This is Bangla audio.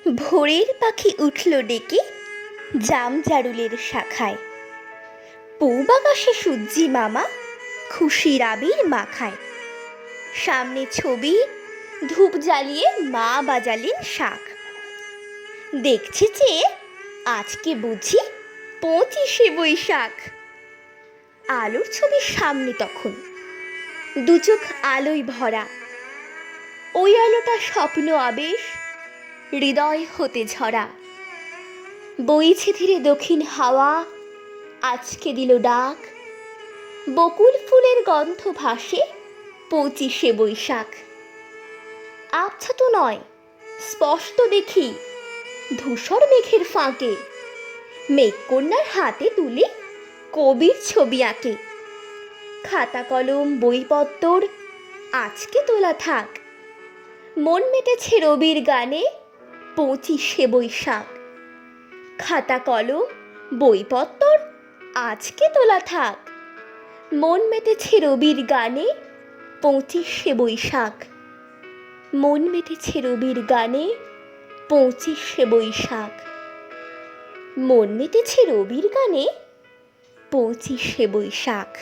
ভোরের পাখি উঠল ডেকে জাম জারুলের শাখায়। পূব আকাশে সূর্যি মামা খুশির আবির মাখায়। সামনে ছবি ধূপ জ্বালিয়ে মা বাজালেন শাঁখ। দেখছি যে আজকে বুঝি 25শে বৈশাখ। আলোর ছবির সামনে তখন দু চোখ আলোয় ভরা। ওই আলোটা স্বপ্ন আবেশ হৃদয় হতে ঝরা। বইছে ধীরে দক্ষিণ হাওয়া আজকে দিল ডাক। বকুল ফুলের গন্ধ ভাসে 25শে বৈশাখ। আবছা তো নয়, স্পষ্ট দেখি ধূসর মেঘের ফাঁকে মেঘকন্যার হাতে তুলে কবির ছবি আঁকে। খাতা কলম বইপত্তর আজকে তোলা থাক। মন মেতেছে রবির গানে 25শে বৈশাখ। খাতা কলম বইপত্তর আজকে তোলা থাক। মন মেতেছে রবির গানে 25শে বৈশাখ। মন মেতেছে রবির গানে 25শে বৈশাখ। মন মেতেছে রবির গানে 25শে বৈশাখ।